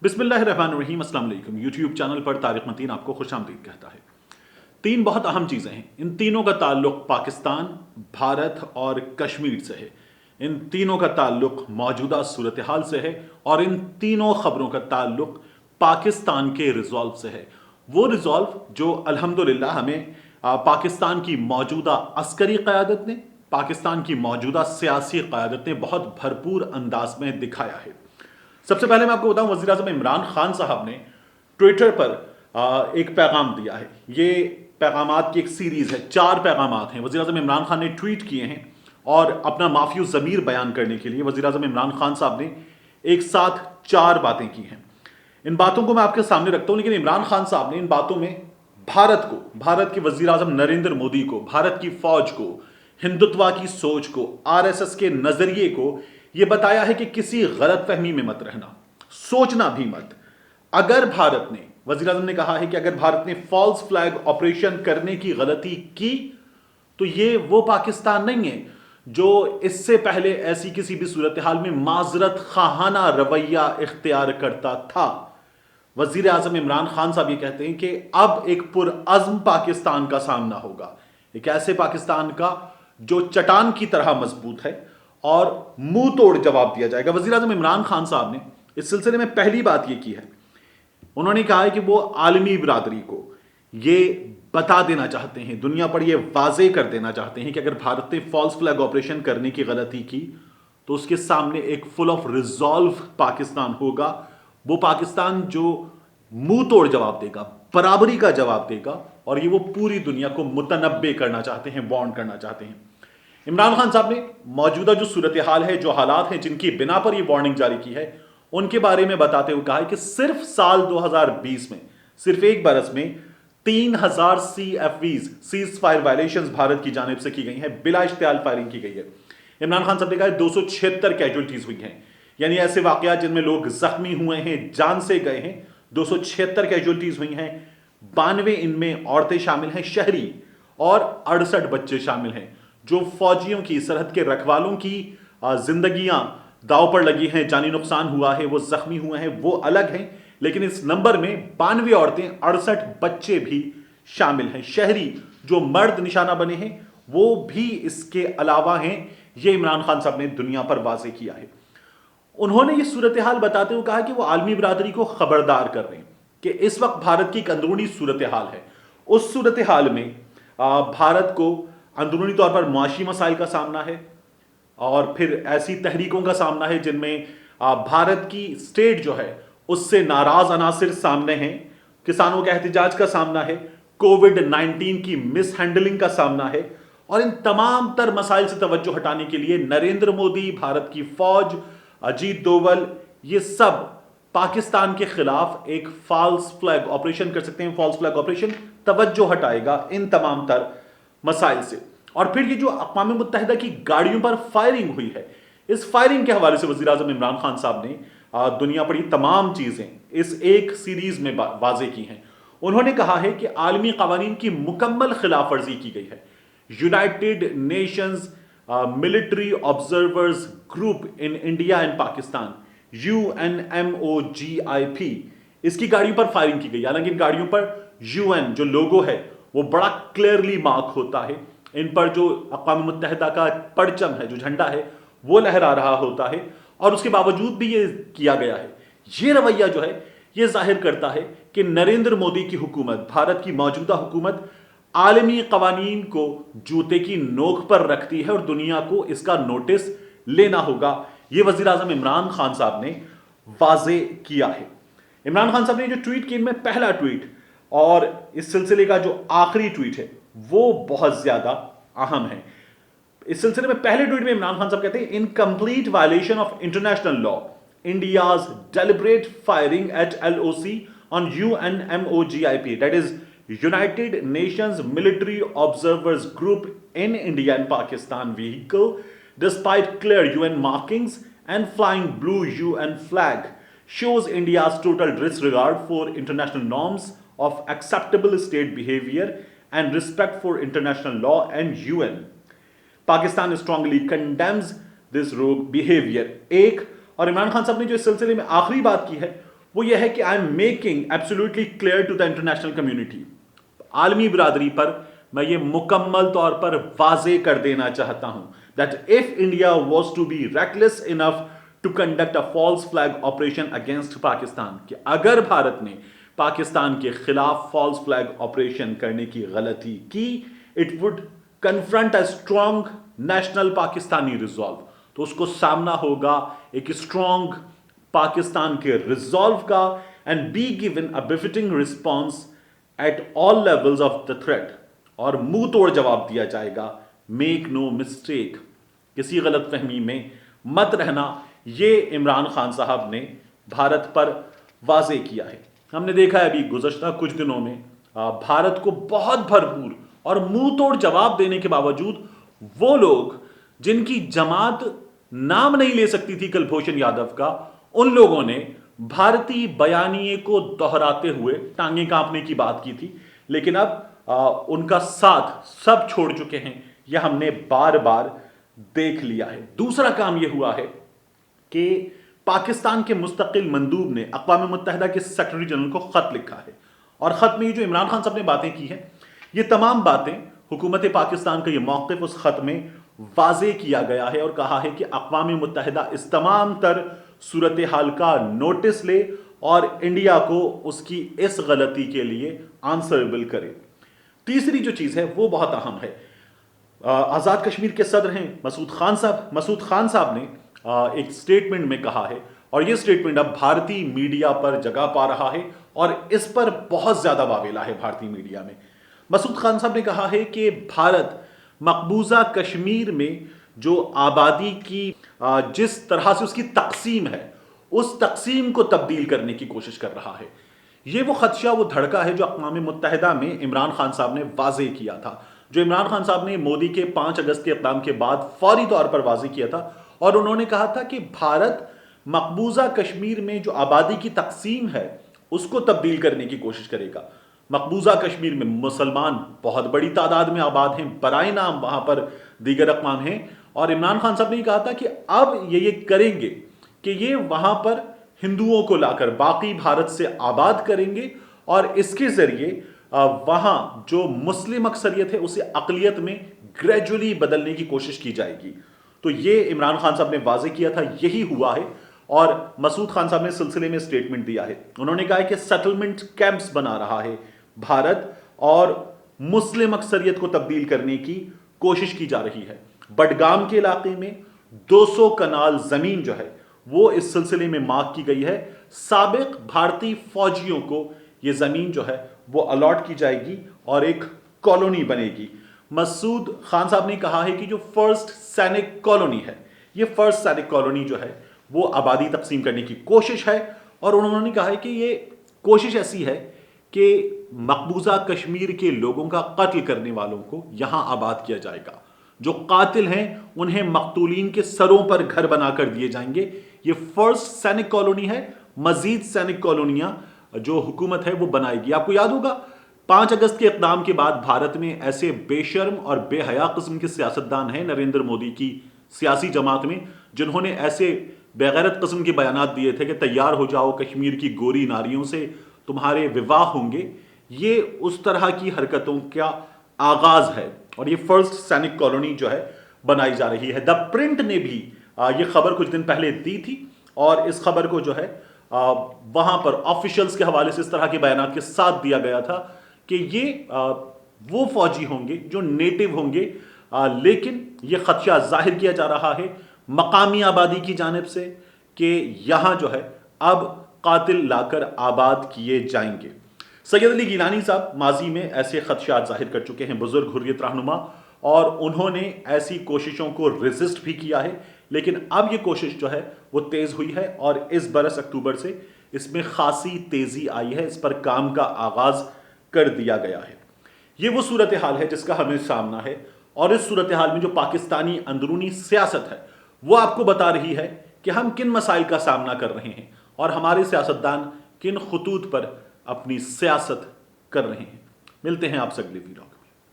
بسم اللہ الرحمن الرحیم۔ السلام علیکم۔ یوٹیوب چینل پر طارق متین آپ کو خوش آمدید کہتا ہے۔ تین بہت اہم چیزیں ہیں، ان تینوں کا تعلق پاکستان، بھارت اور کشمیر سے ہے۔ ان تینوں کا تعلق موجودہ صورتحال سے ہے اور ان تینوں خبروں کا تعلق پاکستان کے ریزالو سے ہے۔ وہ ریزالو جو الحمدللہ ہمیں پاکستان کی موجودہ عسکری قیادت نے، پاکستان کی موجودہ سیاسی قیادت نے بہت بھرپور انداز میں دکھایا ہے۔ سب سے پہلے میں آپ کو بتاؤں، وزیر اعظم عمران خان صاحب نے ٹویٹر پر ایک پیغام دیا ہے۔ یہ پیغامات کی ایک سیریز ہے، 4 پیغامات ہیں۔ وزیر اعظم عمران خان نے ٹویٹ کیے ہیں اور اپنا معافی الضمیر بیان کرنے کے لیے وزیر اعظم عمران خان صاحب نے ایک ساتھ 4 باتیں کی ہیں۔ ان باتوں کو میں آپ کے سامنے رکھتا ہوں، لیکن عمران خان صاحب نے ان باتوں میں بھارت کے وزیر اعظم نریندر مودی کو، بھارت کی فوج کو، ہندوتوا کی سوچ کو، RSS کے نظریے کو یہ بتایا ہے کہ کسی غلط فہمی میں مت رہنا، سوچنا بھی مت۔ اگر بھارت نے، وزیر اعظم نے کہا ہے کہ اگر بھارت نے فالس فلیگ آپریشن کرنے کی غلطی کی تو یہ وہ پاکستان نہیں ہے جو اس سے پہلے ایسی کسی بھی صورتحال میں معذرت خواہانہ رویہ اختیار کرتا تھا۔ وزیر اعظم عمران خان صاحب یہ کہتے ہیں کہ اب ایک پرعزم پاکستان کا سامنا ہوگا، ایک ایسے پاکستان کا جو چٹان کی طرح مضبوط ہے اور منہ توڑ جواب دیا جائے گا۔ وزیر اعظم عمران خان صاحب نے اس سلسلے میں پہلی بات یہ کی ہے، انہوں نے کہا ہے کہ وہ عالمی برادری کو یہ بتا دینا چاہتے ہیں، دنیا پر یہ واضح کر دینا چاہتے ہیں کہ اگر بھارت نے فالس فلیگ آپریشن کرنے کی غلطی کی تو اس کے سامنے ایک فل آف ریزالو پاکستان ہوگا، وہ پاکستان جو منہ توڑ جواب دے گا، برابری کا جواب دے گا، اور یہ وہ پوری دنیا کو متنبع کرنا چاہتے ہیں، وارن کرنا چاہتے ہیں۔ عمران خان صاحب نے موجودہ جو صورتحال ہے، جو حالات ہیں جن کی بنا پر یہ وارننگ جاری کی ہے، ان کے بارے میں بتاتے ہوئے کہا ہے کہ صرف سال 2020 میں، صرف ایک برس میں 3000 CFVs cease fire violations Bharat کی جانب سے کی گئی ہیں، بلا اشتعال فائرنگ کی گئی ہے۔ عمران خان صاحب نے کہا ہے 276 کیجولٹیز ہوئی ہیں، یعنی ایسے واقعات جن میں لوگ زخمی ہوئے ہیں، جان سے گئے ہیں، 276 کیجولٹیز ہوئی ہیں، 92 ان میں عورتیں شامل ہیں شہری، اور 68 بچے شامل ہیں جو فوجیوں کی، سرحد کے رکھوالوں کی زندگیاں داؤ پر لگی ہیں، جانی نقصان ہوا ہے، وہ زخمی ہوئے ہیں، وہ الگ ہیں، لیکن اس نمبر میں 92 عورتیں، 68 بچے بھی شامل ہیں، شہری جو مرد نشانہ بنے ہیں وہ بھی اس کے علاوہ ہیں۔ یہ عمران خان صاحب نے دنیا پر واضح کیا ہے۔ انہوں نے یہ صورتحال بتاتے ہوئے کہا کہ وہ عالمی برادری کو خبردار کر رہے ہیں کہ اس وقت بھارت کی ایک اندرونی صورتحال ہے، اس صورتحال میں بھارت کو اندرونی طور پر معاشی مسائل کا سامنا ہے، اور پھر ایسی تحریکوں کا سامنا ہے جن میں بھارت کی سٹیٹ جو ہے اس سے ناراض عناصر سامنے ہیں، کسانوں کے احتجاج کا سامنا ہے، کووڈ-19 کی مس ہینڈلنگ کا سامنا ہے، اور ان تمام تر مسائل سے توجہ ہٹانے کے لیے نریندر مودی، بھارت کی فوج، اجیت دوول، یہ سب پاکستان کے خلاف ایک فالس فلیگ آپریشن کر سکتے ہیں۔ فالس فلیگ آپریشن توجہ ہٹائے گا ان تمام تر مسائل سے۔ اور پھر یہ جو اقوام متحدہ کی گاڑیوں پر فائرنگ ہوئی ہے، اس فائرنگ کے حوالے سے وزیر اعظم عمران خان صاحب نے دنیا پر یہ تمام چیزیں اس ایک سیریز میں واضح کی ہیں۔ انہوں نے کہا ہے کہ عالمی قوانین کی مکمل خلاف ورزی کی گئی ہے۔ United nations military observers group in India and Pakistan, UNMOGIP، اس کی گاڑیوں پر فائرنگ کی گئی۔ حالانکہ ان گاڑیوں پر UN جو لوگو ہے وہ بڑا کلیئرلی مارک ہوتا ہے، ان پر جو اقوام متحدہ کا پرچم ہے، جو جھنڈا ہے، وہ لہرا رہا ہوتا ہے، اور اس کے باوجود بھی یہ کیا گیا ہے۔ یہ رویہ جو ہے یہ ظاہر کرتا ہے کہ نریندر مودی کی حکومت، بھارت کی موجودہ حکومت، عالمی قوانین کو جوتے کی نوک پر رکھتی ہے اور دنیا کو اس کا نوٹس لینا ہوگا۔ یہ وزیر اعظم عمران خان صاحب نے واضح کیا ہے۔ عمران خان صاحب نے جو ٹویٹ کیا، ان میں پہلا ٹویٹ اور اس سلسلے کا جو آخری ٹویٹ ہے وہ بہت زیادہ اہم ہے۔ اس سلسلے میں پہلے ٹویٹ میں عمران خان صاحب کہتے ہیں، in complete violation of international law, India's deliberate firing at LOC on UNMOGIP, that is United Nations Military Observers Group in India and Pakistan vehicle, despite clear UN markings and flying blue UN flag, shows India's total disregard for international norms of acceptable state behavior and respect for international law and UN. Pakistan strongly condemns this rogue behavior. ایک اور عمران خان صاحب نے جو اس سلسلے میں آخری بات کی ہے وہ یہ ہے کہ I am making absolutely clear to the international community, عالمی برادری پر میں یہ مکمل طور پر واضح کر دینا چاہتا ہوں that if India was to be reckless enough to conduct a false flag operation against Pakistan، کہ اگر بھارت نے پاکستان کے خلاف فالس فلیگ آپریشن کرنے کی غلطی کی، it would confront a strong national Pakistani resolve، تو اس کو سامنا ہوگا ایک اسٹرانگ پاکستان کے ریزالو کا، and be given a befitting response at all levels of the threat، اور منہ توڑ جواب دیا جائے گا۔ میک نو مسٹیک، کسی غلط فہمی میں مت رہنا، یہ عمران خان صاحب نے بھارت پر واضح کیا ہے۔ ہم نے دیکھا ہے ابھی گزشتہ کچھ دنوں میں بھارت کو بہت بھرپور اور منہ توڑ جواب دینے کے باوجود وہ لوگ جن کی جماعت نام نہیں لے سکتی تھی کلبھوشن یادو کا، ان لوگوں نے بھارتی بیانیے کو دہراتے ہوئے ٹانگیں کانپنے کی بات کی تھی، لیکن اب ان کا ساتھ سب چھوڑ چکے ہیں، یہ ہم نے بار بار دیکھ لیا ہے۔ دوسرا کام یہ ہوا ہے کہ پاکستان کے مستقل مندوب نے اقوام متحدہ کے سیکرٹری جنرل کو خط لکھا ہے، اور خط میں یہ جو عمران خان صاحب نے باتیں کی ہیں، یہ تمام باتیں حکومت پاکستان کا یہ موقف اس خط میں واضح کیا گیا ہے، اور کہا ہے کہ اقوام متحدہ اس تمام تر صورتحال کا نوٹس لے اور انڈیا کو اس کی اس غلطی کے لیے آنسربل کرے۔ تیسری جو چیز ہے وہ بہت اہم ہے۔ آزاد کشمیر کے صدر ہیں مسعود خان صاحب نے ایک سٹیٹمنٹ میں کہا ہے، اور یہ سٹیٹمنٹ اب بھارتی میڈیا پر جگہ پا رہا ہے اور اس پر بہت زیادہ واویلا ہے بھارتی میڈیا میں۔ مسعود خان صاحب نے کہا ہے کہ بھارت مقبوضہ کشمیر میں جو آبادی کی جس طرح سے اس کی تقسیم ہے، اس تقسیم کو تبدیل کرنے کی کوشش کر رہا ہے۔ یہ وہ خدشہ، وہ دھڑکا ہے جو اقوام متحدہ میں عمران خان صاحب نے واضح کیا تھا، جو عمران خان صاحب نے مودی کے 5 اگست کے اقدام کے بعد فوری طور پر واضح کیا تھا، اور انہوں نے کہا تھا کہ بھارت مقبوضہ کشمیر میں جو آبادی کی تقسیم ہے اس کو تبدیل کرنے کی کوشش کرے گا۔ مقبوضہ کشمیر میں مسلمان بہت بڑی تعداد میں آباد ہیں، برائے نام وہاں پر دیگر اقوام ہیں، اور عمران خان صاحب نے یہ کہا تھا کہ اب یہ کریں گے کہ یہ وہاں پر ہندوؤں کو لا کر باقی بھارت سے آباد کریں گے، اور اس کے ذریعے وہاں جو مسلم اکثریت ہے اسے اقلیت میں گریجولی بدلنے کی کوشش کی جائے گی۔ تو یہ عمران خان صاحب نے واضح کیا تھا، یہی ہوا ہے، اور مسعود خان صاحب نے سلسلے میں سٹیٹمنٹ دیا ہے۔ انہوں نے کہا ہے کہ سیٹلمنٹ کیمپس بنا رہا ہے بھارت، اور مسلم اکثریت کو تبدیل کرنے کی کوشش کی جا رہی ہے۔ بڈگام کے علاقے میں 200 کنال زمین جو ہے وہ اس سلسلے میں مارک کی گئی ہے۔ سابق بھارتی فوجیوں کو یہ زمین جو ہے وہ الاٹ کی جائے گی اور ایک کالونی بنے گی۔ مسعود خان صاحب نے کہا ہے کہ جو فرسٹ سینک کالونی ہے، یہ فرسٹ سینک کالونی جو ہے وہ آبادی تقسیم کرنے کی کوشش ہے، اور انہوں نے کہا ہے کہ یہ کوشش ایسی ہے کہ مقبوضہ کشمیر کے لوگوں کا قتل کرنے والوں کو یہاں آباد کیا جائے گا، جو قاتل ہیں انہیں مقتولین کے سروں پر گھر بنا کر دیے جائیں گے۔ یہ فرسٹ سینک کالونی ہے، مزید سینک کالونیاں جو حکومت ہے وہ بنائے گی۔ آپ کو یاد ہوگا 5 اگست کے اقدام کے بعد بھارت میں ایسے بے شرم اور بے حیا قسم کے سیاستدان ہیں نریندر مودی کی سیاسی جماعت میں، جنہوں نے ایسے بے غیرت قسم کے بیانات دیے تھے کہ تیار ہو جاؤ، کشمیر کی گوری ناریوں سے تمہارے وواہ ہوں گے۔ یہ اس طرح کی حرکتوں کا آغاز ہے، اور یہ فرسٹ سینک کالونی جو ہے بنائی جا رہی ہے۔ دا پرنٹ نے بھی یہ خبر کچھ دن پہلے دی تھی، اور اس خبر کو جو ہے وہاں پر آفیشلز کے حوالے سے اس طرح کے بیانات کے ساتھ دیا گیا تھا کہ یہ وہ فوجی ہوں گے جو نیٹو ہوں گے، لیکن یہ خدشہ ظاہر کیا جا رہا ہے مقامی آبادی کی جانب سے کہ یہاں جو ہے اب قاتل لا کر آباد کیے جائیں گے۔ سید علی گیلانی صاحب ماضی میں ایسے خدشات ظاہر کر چکے ہیں، بزرگ حریت رہنما، اور انہوں نے ایسی کوششوں کو ریزسٹ بھی کیا ہے، لیکن اب یہ کوشش جو ہے وہ تیز ہوئی ہے، اور اس برس اکتوبر سے اس میں خاصی تیزی آئی ہے، اس پر کام کا آغاز کر دیا گیا ہے۔ یہ وہ صورتحال ہے جس کا ہمیں سامنا ہے، اور اس صورتحال میں جو پاکستانی اندرونی سیاست ہے وہ آپ کو بتا رہی ہے کہ ہم کن مسائل کا سامنا کر رہے ہیں، اور ہمارے سیاستدان کن خطوط پر اپنی سیاست کر رہے ہیں۔ ملتے ہیں آپ سے اگلی ویڈیو۔